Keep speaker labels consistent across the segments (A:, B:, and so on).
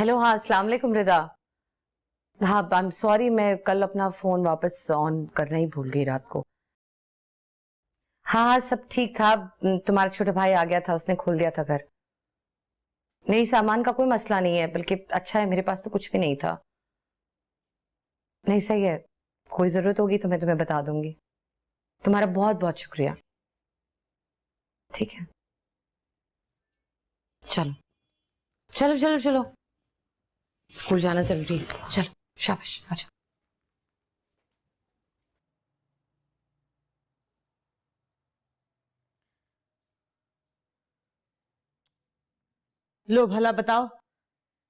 A: Hello, हाँ अस्सलाम वालेकुम रिदा। हाँ आई एम सॉरी, मैं कल अपना फोन वापस ऑन करना ही भूल गई रात को। हाँ हाँ सब ठीक था। तुम्हारा छोटा भाई आ गया था, उसने खोल दिया था घर। नहीं, सामान का कोई मसला नहीं है, बल्कि अच्छा है मेरे पास तो कुछ भी नहीं था। नहीं सही है, कोई जरूरत होगी तो मैं तुम्हें बता दूंगी। तुम्हारा बहुत बहुत शुक्रिया। ठीक है, चलो चलो चलो चलो, स्कूल जाना जरूरी है। चलो शाबाश, अच्छा।
B: लो भला बताओ,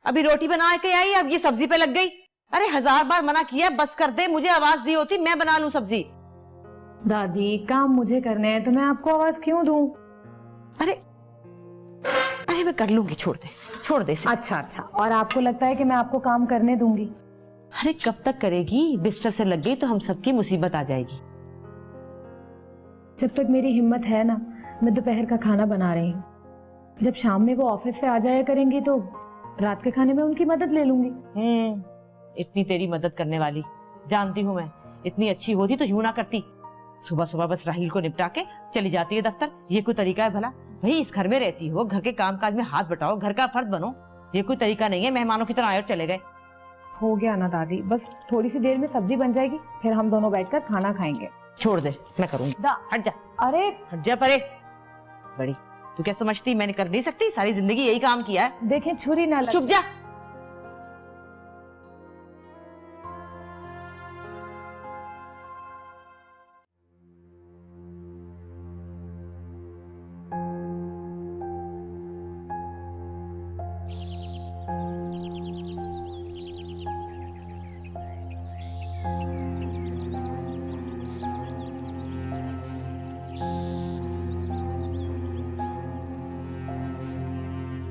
B: अभी रोटी बना के आई, अब ये सब्जी पे लग गई। अरे 1000 बार मना किया, बस कर दे, मुझे आवाज दी होती मैं बना लूं सब्जी।
C: दादी काम मुझे करने हैं तो मैं आपको आवाज क्यों दूं?
B: अरे अरे मैं कर लूंगी, छोड़ दे इसे।
C: अच्छा अच्छा, और आपको लगता है कि मैं आपको काम करने दूंगी?
B: अरे कब तक करेगी, बिस्तर से लग गई तो हम सबकी मुसीबत आ जाएगी।
C: जब तक मेरी हिम्मत है ना, मैं दोपहर का खाना बना रही हूँ। जब शाम में वो ऑफिस से आ जाया करेंगी तो रात के खाने में उनकी मदद ले लूंगी।
B: इतनी तेरी मदद करने वाली जानती हूँ मैं, इतनी अच्छी होती तो यूं ना करती। सुबह सुबह बस राहील को निपटा के चली जाती है दफ्तर। ये कोई तरीका है भला? भाई इस घर में रहती हो, घर के काम काज में हाथ बटाओ, घर का फर्द बनो। ये कोई तरीका नहीं है, मेहमानों की तरह आए और चले गए।
C: हो गया ना दादी, बस थोड़ी सी देर में सब्जी बन जाएगी, फिर हम दोनों बैठकर खाना खाएंगे।
B: छोड़ दे, मैं करूंगी। हट जा,
C: अरे
B: हट जा परे। बड़ी तू क्या समझती मैंने कर नहीं सकती? सारी जिंदगी यही काम किया है।
C: देखें छुरी ना लगे।
B: चुप जा।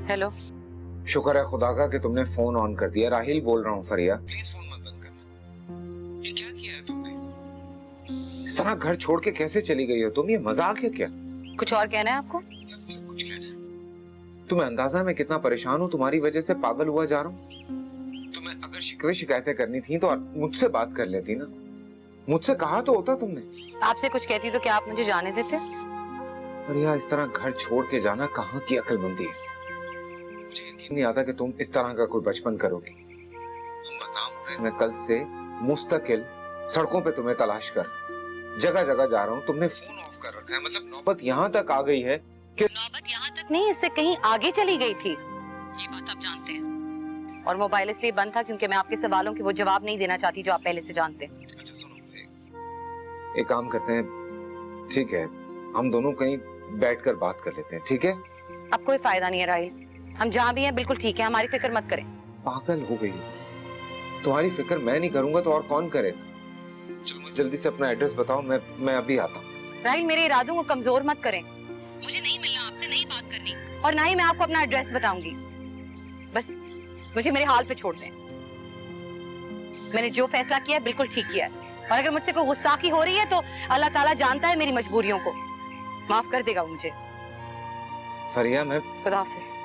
A: हेलो।
D: शुक्र है खुदा का कि तुमने फोन ऑन कर दिया। राहिल बोल रहा हूँ फरिया, प्लीज फोन मत बंद करना। ये क्या किया है तुमने? इस तरह घर छोड़ के कैसे चली गई हो तुम? ये मजाक है क्या?
A: कुछ और कहना है आपको?
D: कुछ कहना है? तुम्हें अंदाजा है मैं कितना परेशान हूँ, तुम्हारी वजह से पागल हुआ जा रहा हूँ। तुम्हें अगर शिकवे शिकायतें करनी थी तो मुझसे बात कर लेती ना, मुझसे कहा तो होता तुमने।
A: आपसे कुछ कहती तो क्या आप मुझे जाने देते?
D: फरिया इस तरह घर छोड़ के जाना कहाँ की अक्लमंदी है। मुझे यकीन नहीं आता कि तुम इस तरह का कोई बचपन करोगी। तुम बदनाम हुए, मैं कल से मुस्तकिल सड़कों पे तुम्हें तलाश कर जगह जगह जा रहा हूँ। तुमने फोन ऑफ कर रखा है, मतलब नौबत यहाँ तक आ गई है कि
A: नौबत यहाँ तक नहीं, इससे कहीं आगे चली गई थी। ये बात आप जानते हैं। और मोबाइल इसलिए बंद था क्योंकि मैं आपके सवालों के वो जवाब नहीं देना चाहती जो आप पहले से जानते हैं।
D: अच्छा सुनो, एक काम करते हैं, ठीक है हम दोनों कहीं बैठकर बात कर लेते हैं, ठीक है?
A: अब कोई फायदा नहीं है राहिल, हम जहाँ भी हैं बिल्कुल ठीक है, हमारी फिक्र मत करें।
D: पागल हो गई, तुम्हारी फिक्र मैं नहीं करूंगा तो और कौन करेगा? चलो मुझे जल्दी से अपना एड्रेस बताओ, मैं अभी आता हूँ।
A: राहिल मेरे इरादों को कमजोर मत करें। मुझे नहीं मिलना, आपसे नहीं बात करनी, और ना ही मैं आपको अपना एड्रेस बताऊंगी। बस मुझे मेरे हाल पे छोड़ दें। मैंने जो फैसला किया है बिल्कुल ठीक किया है, और अगर मुझसे कोई गुस्ताखी हो रही है तो अल्लाह ताला जानता है मेरी मजबूरियों को, माफ कर देगा मुझे।
D: फरिया मैं
A: खुदा हाफिज।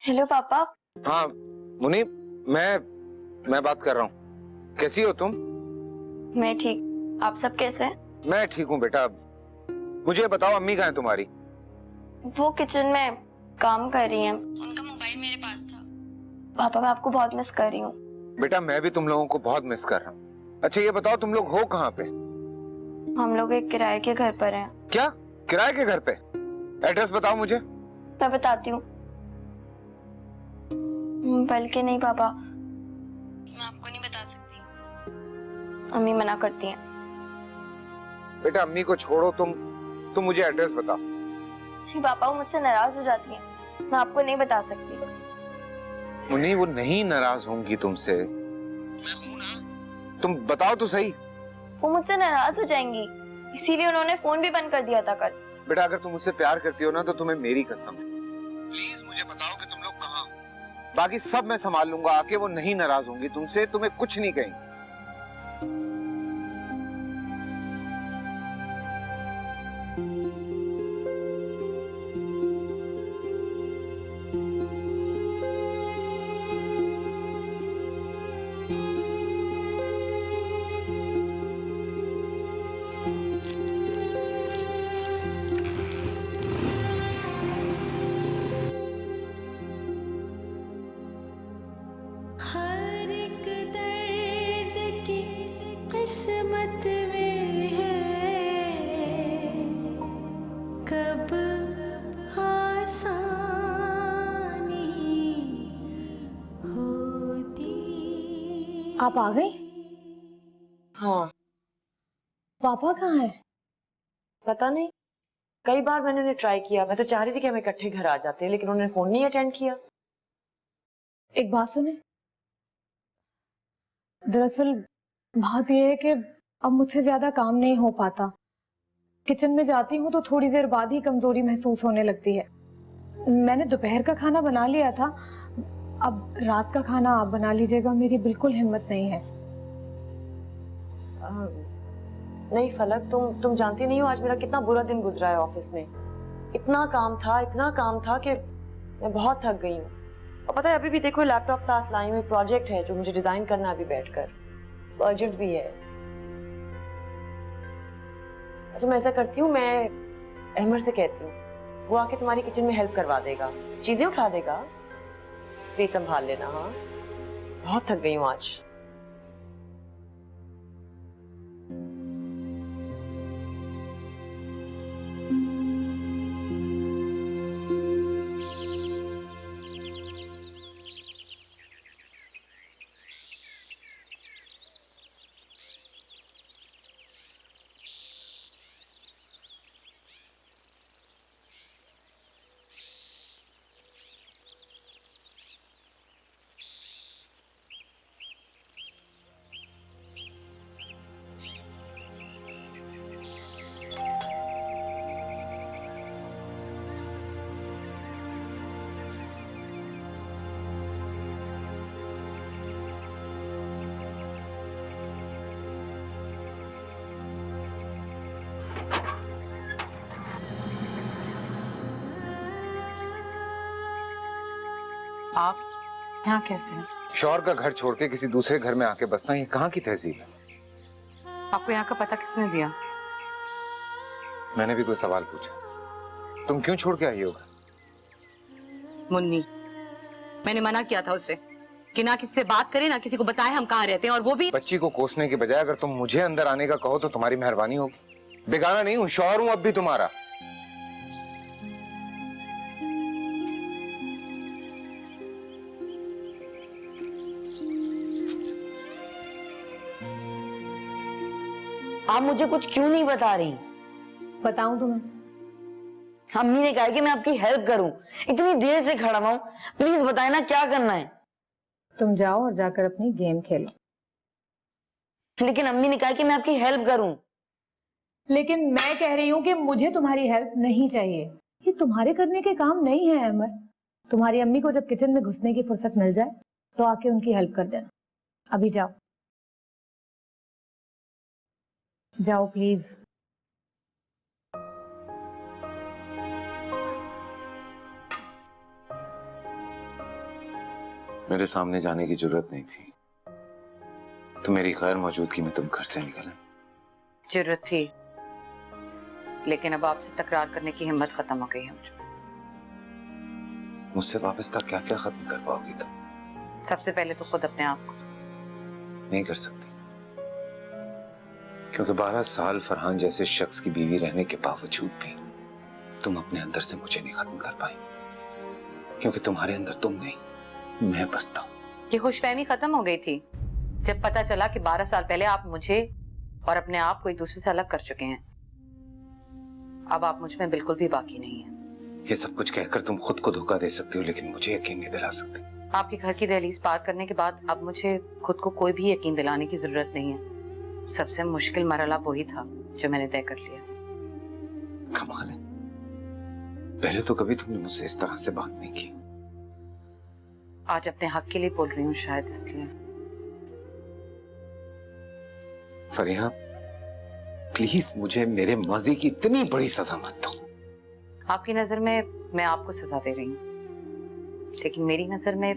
E: हेलो पापा।
D: हाँ मुनीब, मैं बात कर रहा हूँ। कैसी हो तुम?
E: मैं ठीक, आप सब कैसे हैं?
D: मैं ठीक हूँ बेटा। मुझे बताओ अम्मी कहाँ है तुम्हारी?
E: वो किचन में काम कर रही हैं। उनका मोबाइल मेरे पास था। पापा मैं आपको बहुत मिस कर रही हूँ।
D: बेटा मैं भी तुम लोगों को बहुत मिस कर रहा हूँ। अच्छा ये बताओ तुम लोग हो कहाँ पे?
E: हम लोग एक किराए के घर पर हैं।
D: क्या किराए के घर पे? एड्रेस बताओ मुझे।
E: मैं बताती हूँ। बल्कि नहीं पापा, मैं आपको नहीं बता सकती, अम्मी मना करती हैं।
D: बेटा अम्मी को छोड़ो, तुम मुझे एड्रेस बताओ।
E: मेरे पापा वो मुझसे नाराज हो जाती हैं, मैं आपको नहीं बता सकती।
D: मुन्नी, वो नहीं नाराज होंगी तुमसे। मैं हूं ना, तुम बताओ तो सही।
E: वो मुझसे नाराज हो जाएंगी, इसीलिए उन्होंने फोन भी बंद कर दिया था कल।
D: बेटा, अगर तुम मुझसे प्यार करती हो ना तो तुम्हें मेरी कसम, प्लीज मुझे बताओ कि तुम लोग कहाँ हो। बाकी सब मैं संभाल लूंगा आके। वो नहीं नाराज होंगी तुमसे, तुम्हें कुछ नहीं कहेंगी।
F: हर एक दर्द की किस्मत में है, कब आसानी होती।
C: आप आ गए?
B: हाँ,
C: पापा कहाँ है?
B: पता नहीं, कई बार मैंने उन्हें ट्राई किया। मैं तो चाह रही थी कि हम इकट्ठे घर आ जाते, लेकिन उन्होंने फोन नहीं अटेंड किया।
C: एक बात सुने, दरअसल बात यह है कि अब मुझसे ज्यादा काम नहीं हो पाता। किचन में जाती हूँ तो थोड़ी देर बाद ही कमजोरी महसूस होने लगती है। मैंने दोपहर का खाना बना लिया था, अब रात का खाना आप बना लीजिएगा, मेरी बिल्कुल हिम्मत नहीं है।
B: नहीं फलक, तुम जानती नहीं हो आज मेरा कितना बुरा दिन गुजरा है ऑफिस में। इतना काम था कि मैं बहुत थक गई हूँ। और पता है, अभी भी देखो लैपटॉप साथ लाई हुई, प्रोजेक्ट है जो मुझे डिजाइन करना है अभी बैठकर, अर्जेंट भी है। अच्छा, मैं ऐसा करती हूँ, मैं अहमद से कहती हूँ, वो आके तुम्हारी किचन में हेल्प करवा देगा, चीजें उठा देगा। प्लीज संभाल लेना। हाँ, बहुत थक गई हूँ आज।
A: आप यहाँ कैसे हैं?
D: शौहर का घर छोड़ के किसी दूसरे घर में आके बसना, ये कहाँ की तहजीब है?
A: आपको यहाँ का पता किसने दिया?
D: मैंने भी कोई सवाल पूछा? तुम क्यों छोड़ के आई होगा?
A: मुन्नी, मैंने मना किया था उसे कि ना किसी से बात करे, ना किसी को बताए हम कहाँ रहते हैं, और वो भी
D: बच्ची को कोसने के बजाय अगर तुम मुझे अंदर आने का कहो तो तुम्हारी मेहरबानी होगी। बेगाना नहीं हूँ, शौहर हूँ अब भी तुम्हारा।
G: आप मुझे कुछ क्यों नहीं बता रही?
C: बताऊं तुम्हें?
G: अम्मी ने कहा है कि मैं आपकी हेल्प करूं, इतनी देर से खड़ा हुआ हूं, प्लीज बताए ना क्या करना है।
C: तुम जाओ और जाकर अपनी गेम खेलो।
G: लेकिन अम्मी ने कहा कि मैं आपकी हेल्प करूं।
C: लेकिन मैं कह रही हूँ कि मुझे तुम्हारी हेल्प नहीं चाहिए, ये तुम्हारे करने के काम नहीं है अमर। तुम्हारी अम्मी को जब किचन में घुसने की फुर्सत मिल जाए तो आके उनकी हेल्प कर देना। अभी जाओ, जाओ प्लीज।
D: मेरे सामने जाने की जरूरत नहीं थी, तो मेरी गैर मौजूदगी में तुम घर से निकले।
A: जरूरत थी, लेकिन अब आपसे तकरार करने की हिम्मत खत्म हो गई है मुझे।
D: मुझसे वापस तक क्या क्या खत्म कर पाओगी तुम?
A: सबसे पहले तो खुद अपने आप को।
D: नहीं कर सकती, क्योंकि 12 साल फरहान जैसे शख्स की बीवी रहने के बावजूद भी तुम अपने अंदर से मुझे नहीं खत्म कर पाई, क्योंकि तुम्हारे अंदर तुम नहीं, मैं बसता हूं।
A: ये खुशफहमी खत्म हो गई थी जब पता चला कि 12 साल पहले आप मुझे और अपने आप को एक दूसरे से अलग कर चुके हैं। अब आप मुझ में बिल्कुल भी बाकी नहीं है।
D: ये सब कुछ कहकर तुम खुद को धोखा दे सकती हो, लेकिन मुझे यकीन नहीं दिला सकती।
A: आपके घर की दहलीज पार करने के बाद अब मुझे खुद को कोई भी यकीन दिलाने की जरूरत नहीं है। सबसे मुश्किल मरहला वही था जो मैंने तय कर लिया।
D: कमाल है, पहले तो कभी तुमने मुझसे इस तरह से बात नहीं की।
A: आज अपने हक के लिए बोल रही हूँ, शायद इसलिए।
D: फरीहा, प्लीज मुझे मेरे माजी की इतनी बड़ी सजा मत दो।
A: आपकी नजर में मैं आपको सजा दे रही हूँ, लेकिन मेरी नजर में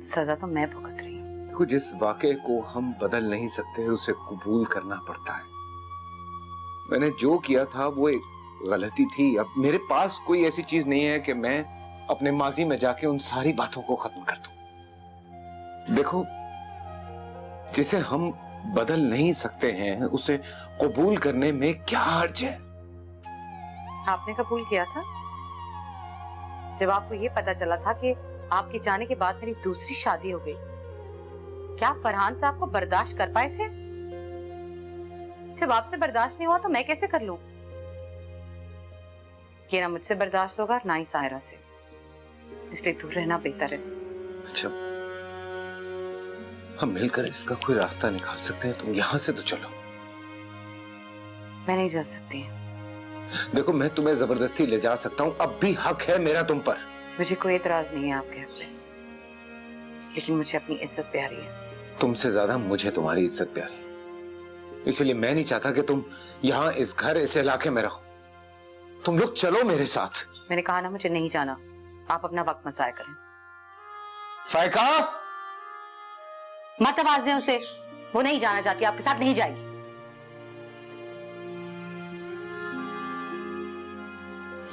A: सजा तो मैं भुगत रही हूँ।
D: देखो, जिस वाक़े को हम बदल नहीं सकते उसे कबूल करना पड़ता है। मैंने जो किया था वो एक गलती थी। अब मेरे पास कोई ऐसी चीज नहीं है कि मैं अपने माजी में जाके उन सारी बातों को खत्म कर दूं। देखो, जिसे हम बदल नहीं सकते हैं उसे कबूल करने में क्या हर्ज है?
A: आपने कबूल किया था जब आपको ये पता चला था कि आपके जाने के बाद मेरी दूसरी शादी हो गई। क्या फरहान साहब को बर्दाश्त कर पाए थे? जब आपसे बर्दाश्त नहीं हुआ तो मैं कैसे कर लूं? ये ना मुझसे बर्दाश्त होगा ना ही सायरा से, इसलिए दूर रहना बेहतर है।
D: अच्छा, हम मिलकर इसका कोई रास्ता निकाल सकते हैं। तुम यहाँ से तो चलो।
A: मैं नहीं जा सकती।
D: देखो, मैं तुम्हें जबरदस्ती ले जा सकता हूँ, अब भी हक है मेरा तुम पर।
A: मुझे कोई एतराज नहीं है आपके हक पे, लेकिन मुझे अपनी इज्जत प्यारी है।
D: तुमसे ज्यादा मुझे तुम्हारी इज्जत प्यारी है, इसलिए मैं नहीं चाहता कि तुम यहाँ इस घर, इस इलाके में रहो। तुम लोग चलो मेरे साथ।
A: मैंने कहा ना, मुझे नहीं जाना। आप अपना वक्त मत जाया करें।
D: फायका,
A: मत आवाज दें उसे, वो नहीं जाना चाहती, आपके साथ नहीं जाएगी।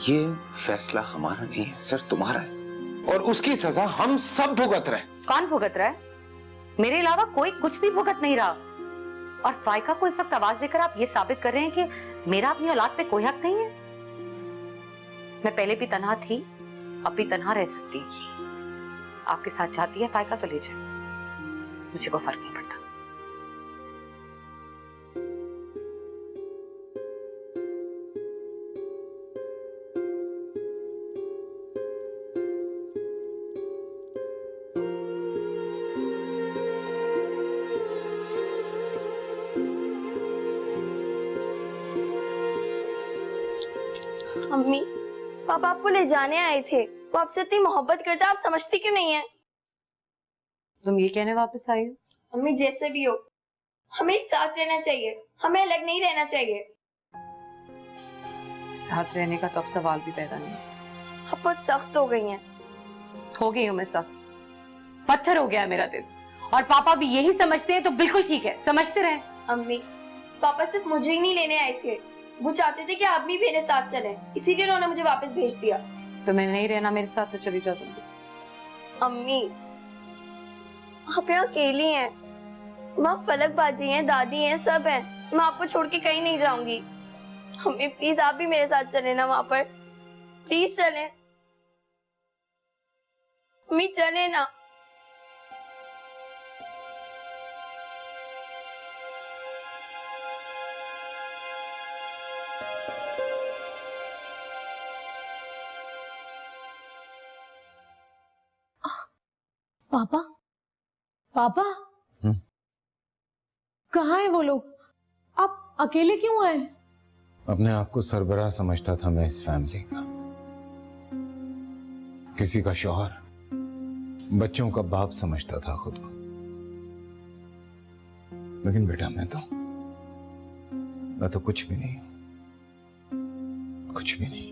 D: ये फैसला हमारा नहीं है, सिर्फ तुम्हारा है, और उसकी सजा हम सब भुगत रहे।
A: कौन भुगत रहा है? मेरे अलावा कोई कुछ भी भुगत नहीं रहा। और फायका को इस वक्त आवाज देकर आप ये साबित कर रहे हैं कि मेरा अपनी औलाद पे कोई हक नहीं है। मैं पहले भी तन्हा थी, अब भी तन्हा रह सकती। आपके साथ जाती है फायका तो ले जाए, मुझे कोई फर्क नहीं पड़ता।
E: अम्मी, पापा आपको ले जाने आए थे। वो आपसे इतनी मोहब्बत करते, आप समझती क्यों नहीं है?
A: तुम ये कहने वापस आई हो?
E: अम्मी, जैसे भी हो, हमें एक साथ रहना चाहिए, हमें अलग नहीं रहना चाहिए।
A: साथ रहने का तो अब सवाल भी पैदा नहीं।
E: आप बहुत सख्त हो गई हैं।
A: हो गई हूं मैं सख्त, पत्थर हो गया है मेरा दिल। और पापा भी यही समझते हैं तो बिल्कुल ठीक है, समझते रहे।
E: अम्मी, पापा सिर्फ मुझे ही नहीं लेने आए थे, वो चाहते थे कि आप भी मेरे साथ चलें, इसीलिए उन्होंने मुझे वापस भेज दिया।
A: तो मैं नहीं रहना मेरे साथ तो चली जाओ तुम।
E: अम्मी, आप यहाँ अकेली हैं, वहाँ फलक बाजी हैं, दादी हैं, सब हैं। मैं आपको छोड़ के कहीं नहीं जाऊंगी। अम्मी प्लीज, आप भी मेरे साथ चले ना वहाँ पर, प्लीज चले। अम्मी चले ना।
C: पापा, पापा, कहाँ है वो लोग? आप अकेले क्यों आए?
D: अपने आप को सरबराह समझता था मैं इस फैमिली का, किसी का शौहर, बच्चों का बाप समझता था खुद को। लेकिन बेटा, मैं तो कुछ भी नहीं हूं, कुछ भी नहीं।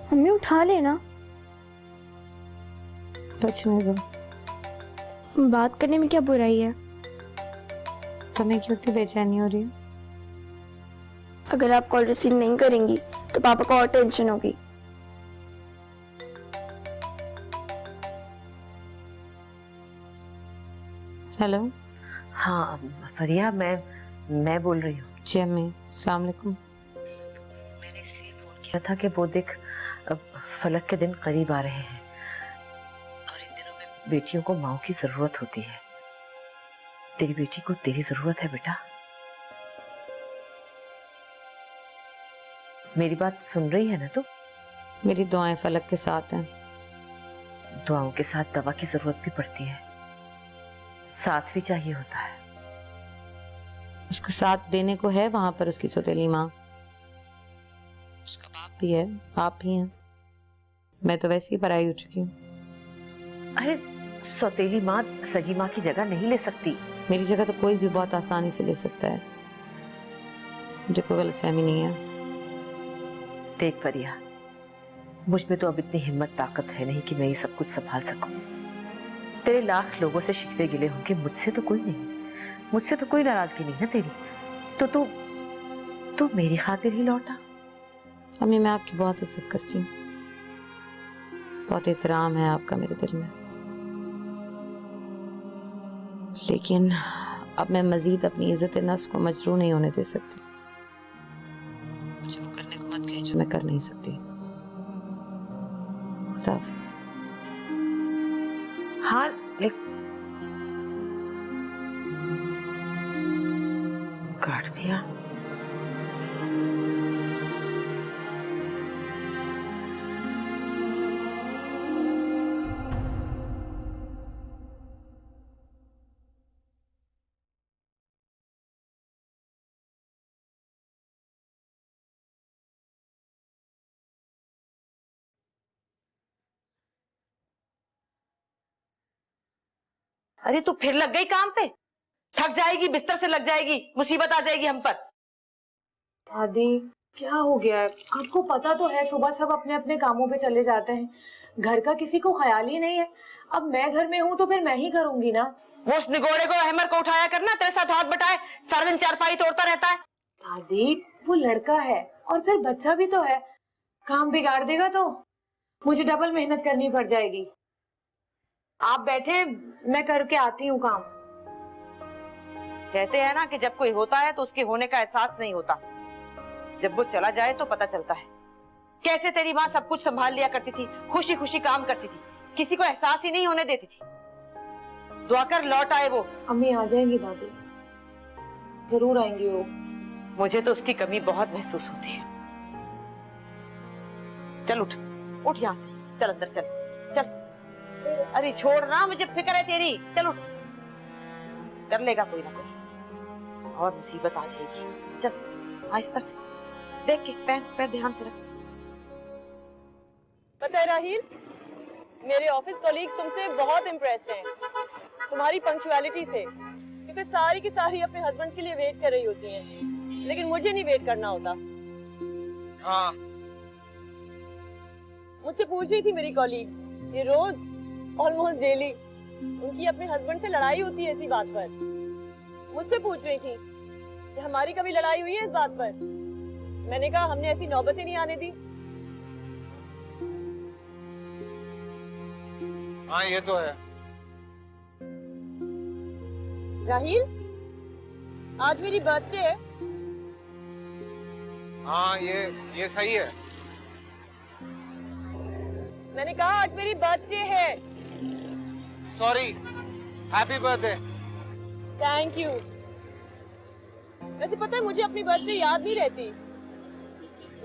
E: मम्मी उठा लेना।
A: बचने दो।
E: बात करने में क्या बुराई है?
A: तुम्हें क्यों इतनी बेचैनी हो रही है?
E: अगर आप कॉल रिसीव नहीं करेंगी तो पापा को और टेंशन होगी।
A: हेलो।
B: हाँ फरिया, मैं बोल रही हूँ।
A: जी अम्मी, अस्सलाम वालेकुम।
B: मैंने इसलिए फोन किया था कि वो देख, अब फलक के दिन करीब आ रहे हैं और इन दिनों में बेटियों को माँ की जरूरत होती है। तेरी बेटी को तेरी जरूरत है बेटा। मेरी बात सुन रही है ना तू?
A: मेरी दुआएं फलक के साथ हैं।
B: दुआओं के साथ दवा की जरूरत भी पड़ती है, साथ भी चाहिए होता है।
A: उसका साथ देने को है वहां पर उसकी सौतेली माँ। उसका बाप भी है, आप भी हैं। मैं तो वैसे ही पराई हो चुकी हूँ।
B: अरे सौतेली माँ सगी माँ की जगह नहीं ले सकती।
A: मेरी जगह तो कोई भी बहुत आसानी से ले सकता है। मुझे कोई गलतफहमी नहीं है।
B: देख फरिया, मुझ में तो अब इतनी हिम्मत ताकत है नहीं कि मैं ये सब कुछ संभाल सकूं। तेरे लाख लोगों से शिकवे गिले होंगे, मुझसे तो कोई नहीं, मुझसे तो कोई नाराजगी नहीं ना तेरी। तो तू मेरी खातिर ही लौटा।
A: अम्मी, मैं आपकी बहुत इज्जत करती हूँ, बहुत एहतराम है आपका मेरे दिल में, लेकिन अब मैं मजीद अपनी इज्जत नफ्स को मजरूह नहीं होने दे सकती। मुझे वो करने को मत कहें जो मैं कर नहीं सकती। खुदा हाफिज।
B: हाँ काट दिया। अरे तू फिर लग गई काम पे? थक जाएगी, बिस्तर से लग जाएगी, मुसीबत आ जाएगी हम पर।
C: दादी क्या हो गया है? आपको पता तो है सुबह सब अपने अपने कामों पे चले जाते हैं, घर का किसी को ख्याल ही नहीं है। अब मैं घर में हूँ तो फिर मैं ही करूंगी ना।
B: वो उस निगोड़े को, अहमर को उठाया करना, तेरे साथ हाथ बटाए सारा दिन चारपाई तोड़ता रहता है।
C: दादी वो लड़का है और फिर बच्चा भी तो है, काम बिगाड़ देगा तो मुझे डबल मेहनत करनी पड़ जाएगी। आप बैठे, मैं करके आती हूँ काम।
B: कहते हैं ना कि जब कोई होता है तो उसके होने का एहसास नहीं होता, जब वो चला जाए तो पता चलता है। कैसे तेरी माँ सब कुछ संभाल लिया करती थी, खुशी खुशी काम करती थी, किसी को एहसास ही नहीं होने देती थी। दुआ कर लौट आए वो।
C: अम्मी आ जाएंगी दादी, जरूर आएंगी वो।
B: मुझे तो उसकी कमी बहुत महसूस होती है। चल उठ, उठ यहाँ से, चल अंदर चल, चल। अरे छोड़ ना, मुझे फिक्र है तेरी। चल उठ, कर लेगा कोई ना कोई और मुसीबत आ जाएगी। चल आहिस्ता से, देख के पैर पैर ध्यान से रख।
H: पता है राहील, मेरे ऑफिस कॉलीग्स तुमसे बहुत इम्प्रेस्ड हैं, तुम्हारी पंक्चुअलिटी से, क्योंकि सारी की सारी अपने हस्बैंड्स के लिए वेट कर रही होती हैं, लेकिन मुझे नहीं वेट करना होता।
D: हाँ
H: मुझसे पूछ रही थी मेरी कॉलीग्स, ये रोज ऑलमोस्ट डेली उनकी अपने हस्बैंड से लड़ाई होती है इसी बात पर। मुझसे पूछ रही थी कि हमारी कभी लड़ाई हुई है इस बात पर। मैंने कहा हमने ऐसी नौबतें नहीं आने दी।
D: हाँ ये तो है।
H: राहील, आज मेरी बर्थडे है।
D: हाँ ये सही है।
H: मैंने कहा आज मेरी बर्थडे है।
D: Sorry, happy birthday.
H: Thank you. वैसे पता है मुझे अपनी बर्थडे याद नहीं रहती,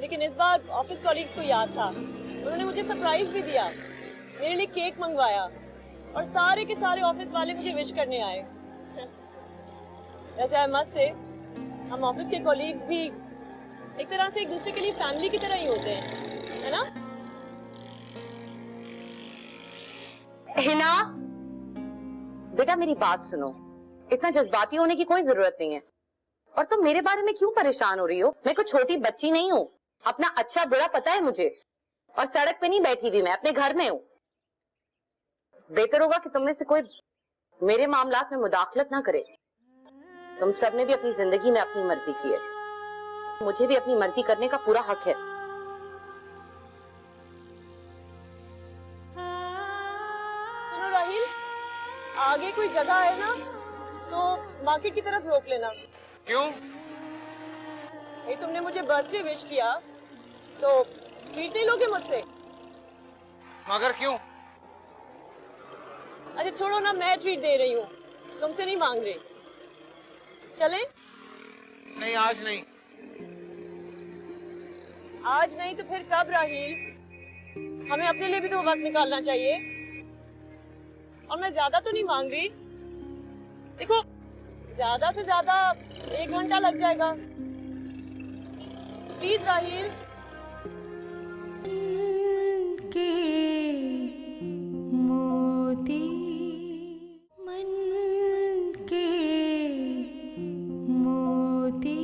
H: लेकिन इस बार ऑफिस कॉलीग्स को याद था। उन्होंने मुझे सरप्राइज भी दिया, मेरे लिए केक मंगवाया और सारे के सारे ऑफिस वाले मुझे विश करने आए। वैसे आई मस्ट से, हम ऑफिस के कॉलीग्स भी एक तरह से एक दूसरे के लिए फैमिली की तरह ही होते हैं, है ना?
A: हिना, बेटा मेरी बात सुनो, इतना जज्बाती होने की कोई जरूरत नहीं है। और तुम मेरे बारे में क्यों परेशान हो रही हो? मैं कोई छोटी बच्ची नहीं हूँ, अपना अच्छा बुरा पता है मुझे। और सड़क पे नहीं बैठी हुई, मैं अपने घर में हूँ। बेहतर होगा कि तुम में से कोई मेरे मामलात में मुदाखलत ना करे। तुम सबने भी अपनी जिंदगी में अपनी मर्जी की है, मुझे भी अपनी मर्जी करने का पूरा हक है।
H: सुनो राहिल, आगे कोई जगह है ना तो मार्केट की तरफ रोक लेना।
D: क्यों?
H: भाई तुमने मुझे बर्थडे विश किया तो ट्रीट नहीं लोगे मुझसे?
D: मगर क्यों?
H: अच्छा छोड़ो ना, मैं ट्रीट दे रही हूँ, तुमसे नहीं मांग रही। चले?
D: नहीं, आज नहीं।
H: आज नहीं तो फिर कब राहिल? हमें अपने लिए भी तो वक्त निकालना चाहिए। और मैं ज्यादा तो नहीं मांग रही, देखो ज्यादा से ज्यादा 1 घंटा लग जाएगा। प्लीज राहिल।
F: के मोती मन के मोती।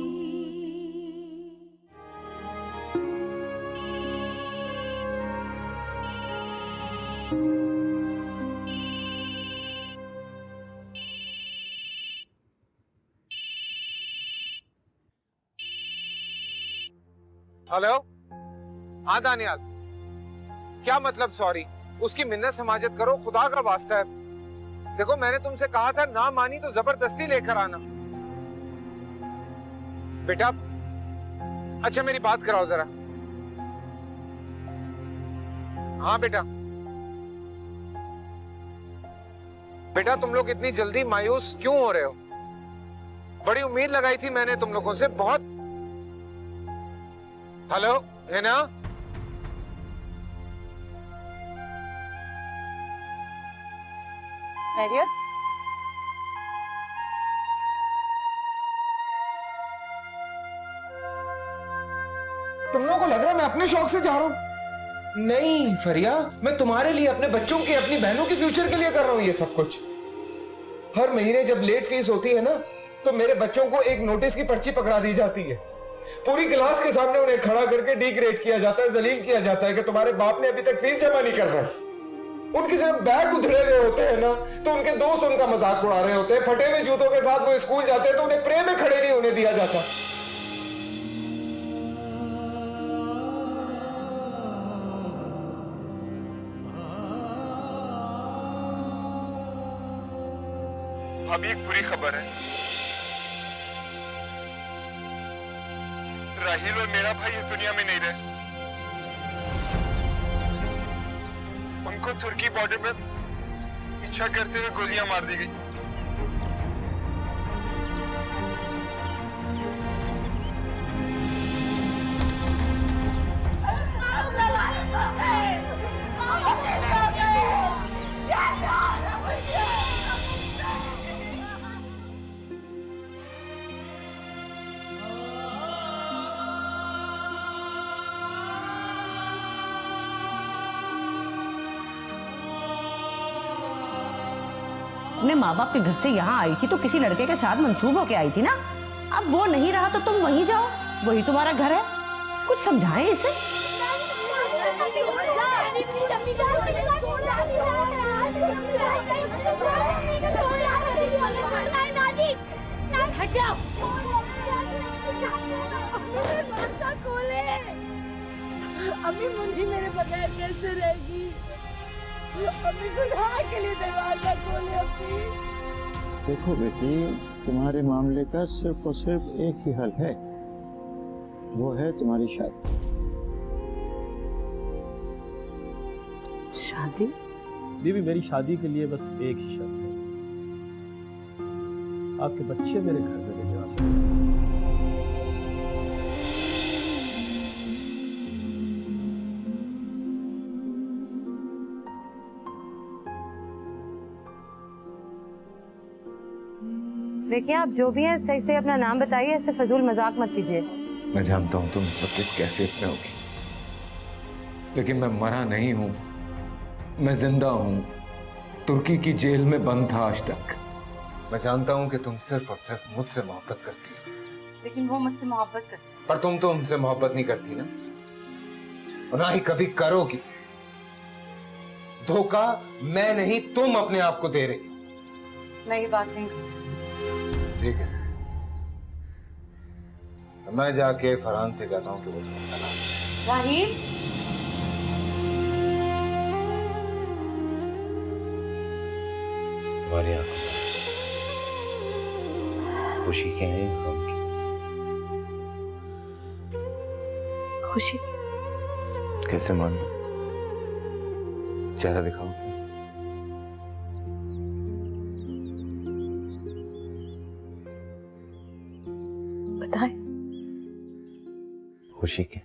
D: हेलो, हाँ दानियाल, क्या मतलब सॉरी? उसकी मिन्नत समाजत करो, खुदा का वास्ता है। देखो मैंने तुमसे कहा था, ना मानी तो जबरदस्ती लेकर आना। बेटा अच्छा मेरी बात कराओ जरा। हाँ बेटा, बेटा तुम लोग इतनी जल्दी मायूस क्यों हो रहे हो? बड़ी उम्मीद लगाई थी मैंने तुम लोगों से, बहुत। हेलो हिना,
H: खैरियत?
I: तुम लोगों को लग रहा है मैं अपने शौक से जा रहा हूं? नहीं फरिया, मैं तुम्हारे लिए, अपने बच्चों के, अपनी बहनों के फ्यूचर के लिए कर रहा हूं ये सब कुछ। हर महीने जब लेट फीस होती है ना, तो मेरे बच्चों को एक नोटिस की पर्ची पकड़ा दी जाती है। पूरी क्लास के सामने उन्हें खड़ा करके डिग्रेड किया जाता है, जलील किया जाता है कि तुम्हारे बाप ने अभी तक फीस जमा नहीं करवाई। उनके सिर्फ बैग उधड़े हुए होते हैं ना, तो उनके दोस्त उनका मजाक उड़ा रहे होते हैं। फटे हुए जूतों के साथ वो स्कूल जाते हैं तो उन्हें प्रे में खड़े नहीं होने दिया जाता।
J: अभी एक बुरी खबर है, राहिल और मेरा भाई इस दुनिया में नहीं रहे। उनको तुर्की बॉर्डर में पीछा करते हुए गोलियां मार दी गई।
B: अपने माँ बाप के घर से यहाँ आई थी तो किसी लड़के के साथ मंसूब होके आई थी ना। अब वो नहीं रहा तो तुम वहीं जाओ, वही तुम्हारा घर है। कुछ समझाएं इसे।
F: अम्मी मुंजी मेरे बगैर कैसे रहेगी? अम्मी खुदा के लिए दरवाजा खोले अम्मी।
K: देखो बेटी, तुम्हारे मामले का सिर्फ और सिर्फ एक ही हल है, वो है तुम्हारी शादी।
A: शादी?
L: बीवी, मेरी शादी के लिए बस एक ही शर्त है, आपके बच्चे मेरे घर में नहीं आ सकते।
A: देखिए आप जो भी हैं सही से अपना नाम बताइए, ऐसे फजूल मजाक मत कीजिए।
D: मैं जानता हूं तुम इस वक्त किस कैफियत में होगी, लेकिन मैं मरा नहीं हूं, मैं जिंदा हूं। तुर्की की जेल में बंद था आज तक। मैं जानता हूं कि तुम सिर्फ और सिर्फ मुझसे मोहब्बत करती हो,
A: लेकिन वो मुझसे मोहब्बत करती है।
D: पर तुम तो हमसे मोहब्बत नहीं करती ना। और ना ही कभी करोगी। धोखा मैं नहीं, तुम अपने आप को दे रही हो।
A: मैं ये बात नहीं कर सकती।
D: ठीक है, तो मैं जाके फरहान से कहता हूँ कि वो तुम्हें तलाक दे।
A: राहील,
D: तुम्हारी आंखों में खुशी के हैं, गम की?
A: खुशी
D: कैसे मान लो? चेहरा दिखाओ।
A: बताए।
D: खुशी के?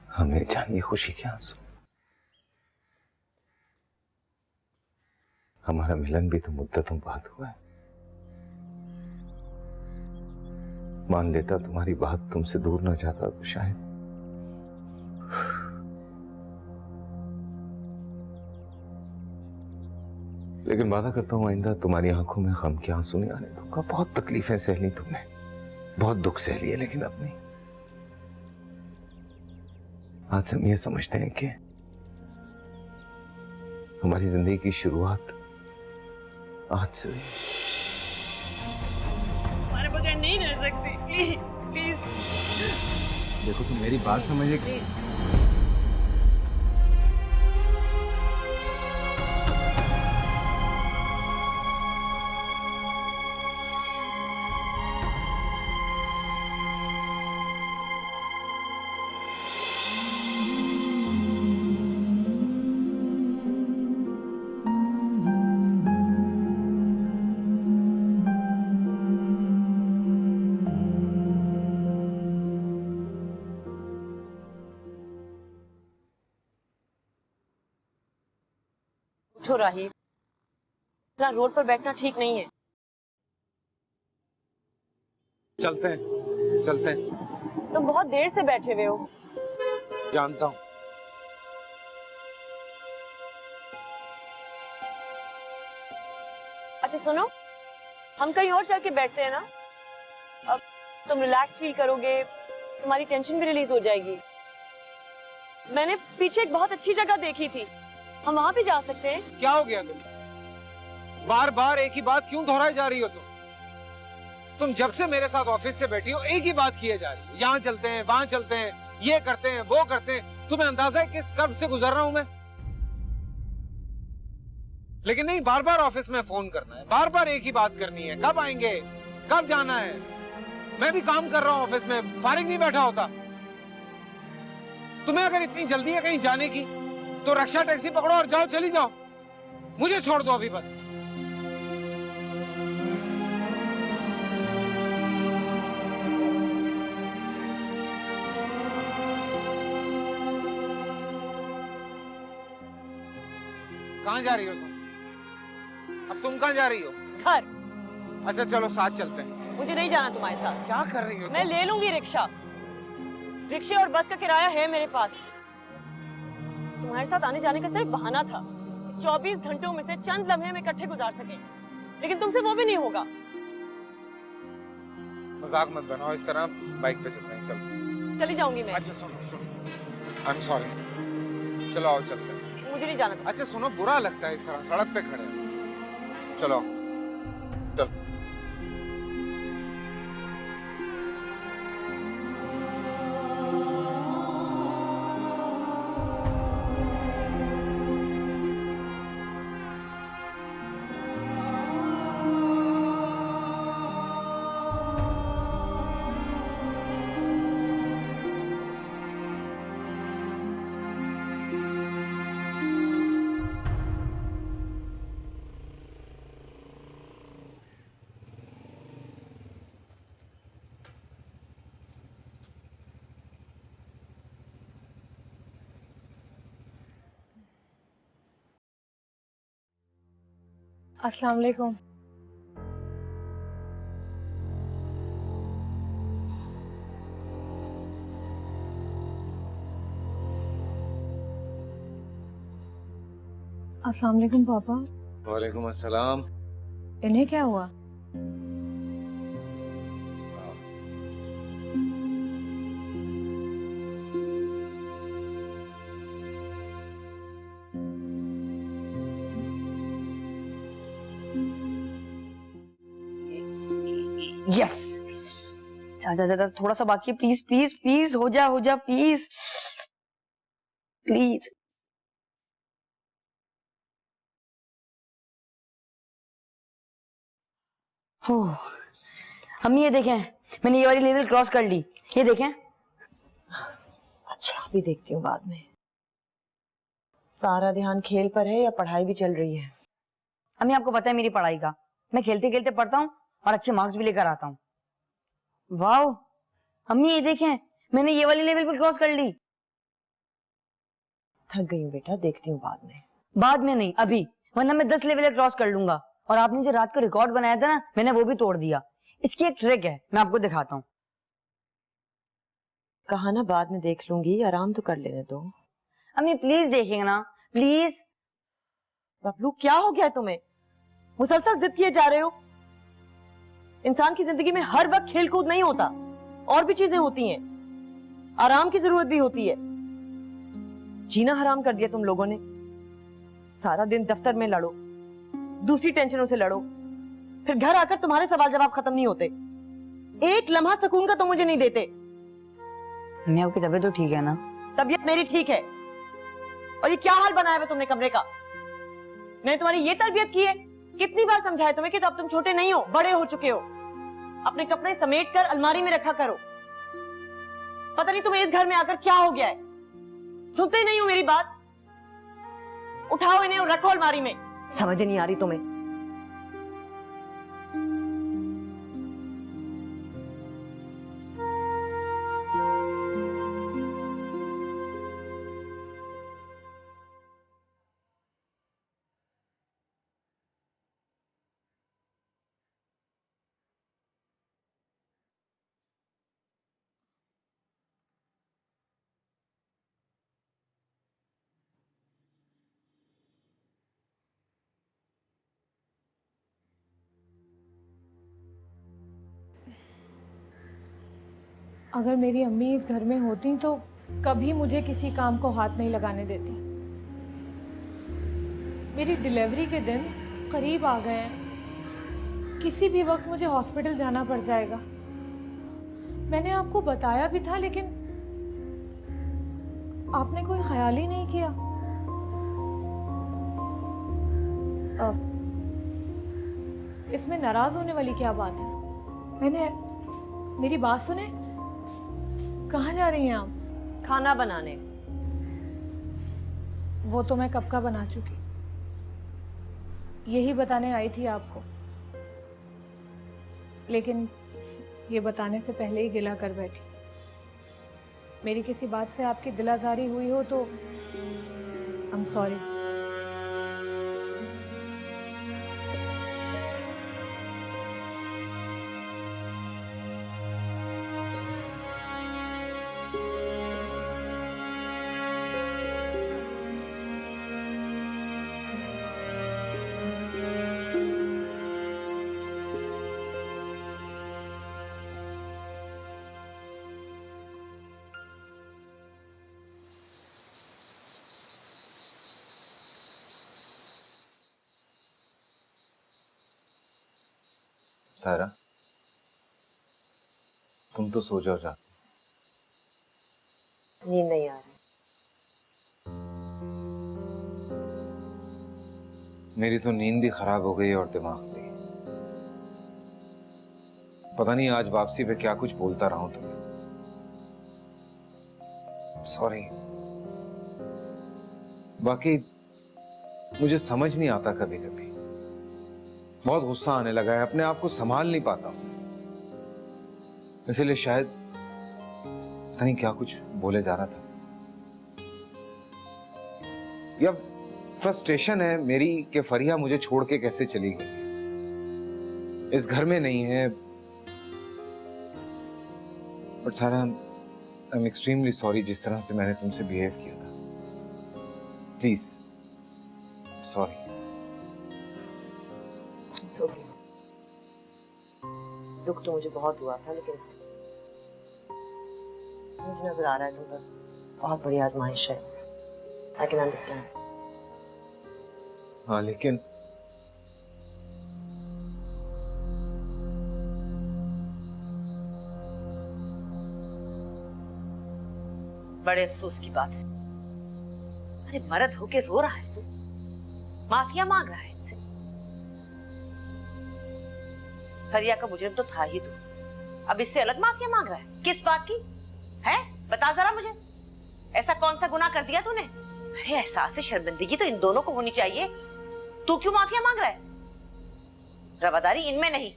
D: हमें जानिए खुशी के आंसू। हमारा मिलन भी तो मुद्दतों बाद हुआ है। मान लेता तुम्हारी बात तुमसे दूर ना जाता तो शायद। लेकिन वादा करता हूं आइंदा तुम्हारी आंखों में गम के आंसू नहीं आने दूंगा। बहुत तकलीफें सह ली तुमने, बहुत दुख सह लिए, लेकिन अब नहीं। आज से हम ये समझते हैं कि हमारी जिंदगी की शुरुआत आज से हुई।
H: तुम्हारे बगैर नहीं रह सकती, प्लीज प्लीज।
I: देखो तुम मेरी बात समझे।
H: उठो राहील, इतना रोड पर बैठना ठीक नहीं है।
I: चलते हैं, चलते हैं।
H: तुम बहुत देर से बैठे हुए हो।
I: जानता हूं।
H: अच्छा सुनो, हम कहीं और चल के बैठते हैं ना। अब तुम रिलैक्स फील करोगे, तुम्हारी टेंशन भी रिलीज हो जाएगी। मैंने पीछे एक बहुत अच्छी जगह देखी थी, हम वहां भी जा सकते हैं।
I: क्या हो गया तुम्हें? बार बार एक ही बात क्यों दोहराई जा रही हो तुम जब से मेरे साथ ऑफिस से बैठी हो एक ही बात किए जा रही हो। यहाँ चलते हैं, वहां चलते हैं, ये करते हैं, वो करते हैं। तुम्हें अंदाजा है किस कर्ब से गुजर रहा हूं मैं? लेकिन नहीं, बार बार ऑफिस में फोन करना है, बार बार एक ही बात करनी है। कब आएंगे, कब जाना है? मैं भी काम कर रहा हूं ऑफिस में, फारिग नहीं बैठा होता। तुम्हें अगर इतनी जल्दी है कहीं जाने की तो रक्षा टैक्सी पकड़ो और जाओ, चली जाओ। मुझे छोड़ दो अभी बस। कहां जा रही हो तुम? अब तुम कहां जा रही हो?
H: घर।
I: अच्छा चलो साथ चलते हैं।
H: मुझे नहीं जाना तुम्हारे साथ।
I: क्या कर रही हो?
H: मैं ले लूंगी रिक्शा, रिक्शे और बस का किराया है मेरे पास। तुम्हारे साथ आने जाने का सिर्फ बहाना था, 24 घंटों में से चंद लम्हे हम इकट्ठे गुजार सके, लेकिन तुमसे वो भी नहीं होगा।
I: मजाक मत बनाओ इस तरह, बाइक पे चलते हैं, चलो।
H: चली जाऊंगी मैं।
I: अच्छा सुनो, आई एम सॉरी। चलो आओ चलते हैं।
H: मुझे नहीं जाना।
I: अच्छा सुनो, बुरा लगता है इस तरह सड़क पे खड़े हैं। चलो चलो।
C: अस्सलाम वालेकुम। अस्सलाम वालेकुम पापा।
D: वालेकुम अस्सलाम।
C: इन्हें क्या हुआ?
G: यस, ज्यादा थोड़ा सा बाकी है, प्लीज प्लीज प्लीज हो जा प्लीज प्लीज। हो अम्मी ये देखें, मैंने ये वाली लेवल क्रॉस कर ली, ये देखें।
H: अच्छा अभी देखती हूँ बाद में। सारा ध्यान खेल पर है या पढ़ाई भी चल रही है?
G: अम्मी आपको पता है मेरी पढ़ाई का, मैं खेलते खेलते पढ़ता हूँ और अच्छे मार्क्स भी लेकर आता हूँ। वाह अम्मी ये देखें, मैंने ये वाली लेवल पर क्रॉस कर ली।
H: थक गई हूँ बेटा, देखती हूँ बाद में।
G: बाद में नहीं, अभी, वरना मैं 10 लेवल क्रॉस कर लूंगा। और आपने जो रात को रिकॉर्ड बनाया था ना, मैंने वो भी तोड़ दिया। इसकी एक ट्रिक है, मैं आपको दिखाता हूँ।
H: कहा ना बाद में देख लूंगी, आराम तो कर लेने दो।
G: अम्मी प्लीज देखेंगे ना, प्लीज।
H: बबलू क्या हो गया तुम्हें? मुसलसल जिद किए जा रहे हो। इंसान की जिंदगी में हर वक्त खेल कूद नहीं होता, और भी चीजें होती हैं, आराम की जरूरत भी होती है। जीना हराम कर दिया तुम लोगों ने। सारा दिन दफ्तर में लड़ो, दूसरी टेंशनों से लड़ो, फिर घर आकर तुम्हारे सवाल जवाब खत्म नहीं होते। एक लम्हा सुकून का तो मुझे नहीं देते।
G: मम्मी आपकी तबीयत तो ठीक है ना?
H: तबीयत मेरी ठीक है। और ये क्या हाल बनाया है तुमने कमरे का? मैंने तुम्हारी ये तरबियत की है? कितनी बार समझाया तुम्हें कि अब तुम छोटे नहीं हो, बड़े हो चुके हो। अपने कपड़े समेट कर अलमारी में रखा करो। पता नहीं तुम्हें इस घर में आकर क्या हो गया है, सुनते नहीं हो मेरी बात। उठाओ इन्हें और रखो अलमारी में। समझ नहीं आ रही तुम्हें।
C: अगर मेरी अम्मी इस घर में होती तो कभी मुझे किसी काम को हाथ नहीं लगाने देती। मेरी डिलीवरी के दिन करीब आ गए हैं, किसी भी वक्त मुझे हॉस्पिटल जाना पड़ जाएगा। मैंने आपको बताया भी था, लेकिन आपने कोई ख्याल ही नहीं किया। इसमें नाराज होने वाली क्या बात है? मेरी बात सुने। कहाँ जा रही हैं आप?
H: खाना बनाने।
C: वो तो मैं कब का बना चुकी, यही बताने आई थी आपको, लेकिन ये बताने से पहले ही गिला कर बैठी। मेरी किसी बात से आपकी दिल आज़ारी हुई हो तो आई एम सॉरी।
D: सारा, तुम तो सो जाओ।
H: नींद नहीं आ रही।
D: मेरी तो नींद भी खराब हो गई और दिमाग भी। पता नहीं आज वापसी पे क्या कुछ बोलता रहा हूं तुम्हें। सॉरी। बाकी मुझे समझ नहीं आता, कभी कभी बहुत गुस्सा आने लगा है, अपने आप को संभाल नहीं पाता हूं। इसलिए शायद पता नहीं क्या कुछ बोले जा रहा था, या फ्रस्ट्रेशन है मेरी कि फरिया मुझे छोड़ के कैसे चली गई, इस घर में नहीं है। बट सारा, आई एम एक्सट्रीमली सॉरी जिस तरह से मैंने तुमसे बिहेव किया था। Please sorry.
H: Okay. दुख तो मुझे बहुत हुआ था, लेकिन मुझे नजर आ रहा है तुम पर बहुत बड़ी आजमाइश है। I can understand.
D: हाँ, लेकिन
B: बड़े अफसोस की बात है। अरे मर्द होके रो रहा है तू, माफिया मांग रहा है इनसे। फरिया का मुजरिम तो था ही तू, अब इससे अलग माफिया मांग रहा है। किस बात की है, बता जरा मुझे, ऐसा कौन सा गुनाह कर दिया तूने? अरे एहसास शर्मिंदगी तो इन दोनों को होनी चाहिए, तू क्यों माफिया मांग रहा है? रवादारी इनमें नहीं,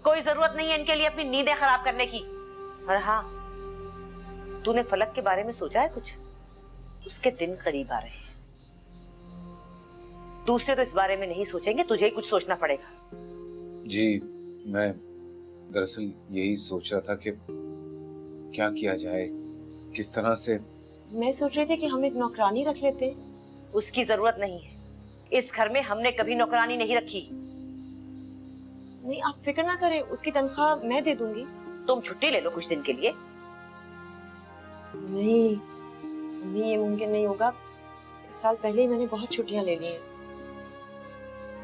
B: कोई जरूरत नहीं है इनके लिए अपनी नींदें खराब करने की। और हाँ, तूने फलक के बारे में सोचा है कुछ? उसके दिन करीब आ रहे हैं, दूसरे तो इस बारे में नहीं सोचेंगे, तुझे ही कुछ सोचना पड़ेगा।
D: जी मैं दरअसल यही सोच रहा था कि क्या किया जाए, किस तरह से।
H: मैं सोच रही थी कि हम एक नौकरानी रख लेते।
B: उसकी जरूरत नहीं है, इस घर में हमने कभी नौकरानी नहीं रखी।
H: नहीं आप फिक्र ना करें, उसकी तनख्वाह मैं दे दूंगी।
B: तुम छुट्टी ले लो कुछ दिन के लिए।
H: नहीं नहीं, ये मुमकिन नहीं होगा। इस साल पहले ही मैंने बहुत छुट्टियां ले ली हैं।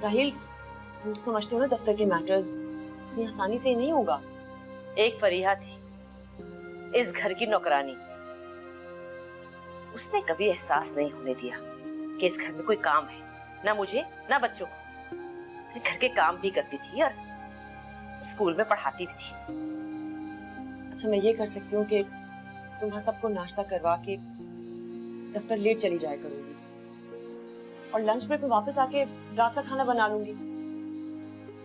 H: राहिल, तुम तो समझते हो ना दफ्तर के मैटर्स इतनी आसानी से नहीं होगा।
B: एक फरीहा थी इस घर की नौकरानी, उसने कभी एहसास नहीं होने दिया कि इस घर में कोई काम है, ना मुझे ना बच्चों को। मैं घर के काम भी करती थी और स्कूल में पढ़ाती भी थी।
H: अच्छा मैं ये कर सकती हूँ कि सुबह सबको नाश्ता करवा के दफ्तर लेट चली जाया करूंगी और लंच ब्रेक में वापस आके रात का खाना बना लूंगी,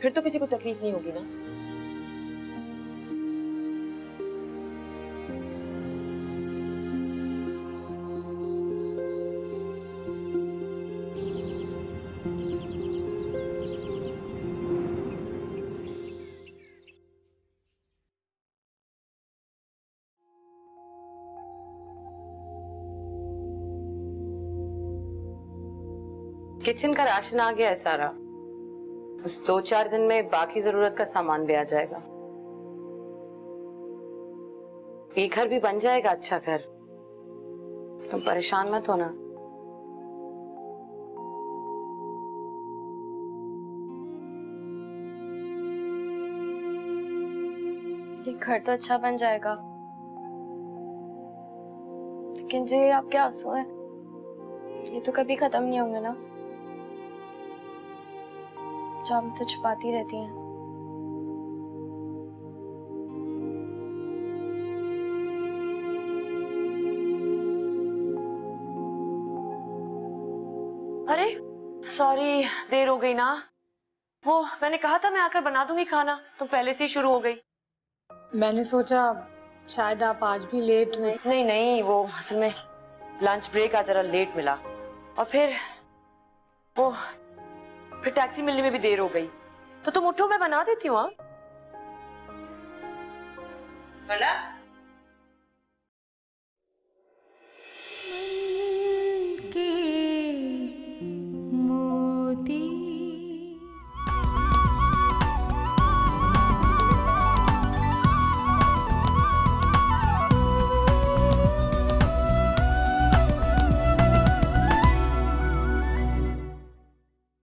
H: फिर तो किसी को तकलीफ नहीं होगी ना।
A: किचन का राशन आ गया है सारा, बस 2-4 दिन में बाकी जरूरत का सामान भी आ जाएगा। ये घर भी बन जाएगा अच्छा घर, तुम परेशान मत होना।
E: ये घर तो अच्छा बन जाएगा, लेकिन जो ये आपके आंसू हैं, ये तो कभी खत्म नहीं होंगे ना, जो आप मुझसे छुपाती रहती हैं।
H: अरे सॉरी, देर हो गई ना। वो मैंने कहा था मैं आकर बना दूंगी खाना, तुम पहले से ही शुरू हो गई।
C: मैंने सोचा शायद आप आज भी लेट हुए।
H: नहीं नहीं, वो असल में लंच ब्रेक आज जरा लेट मिला और फिर टैक्सी मिलने में भी देर हो गई। तो तुम उठो, मैं बना देती हूँ।
B: फलक,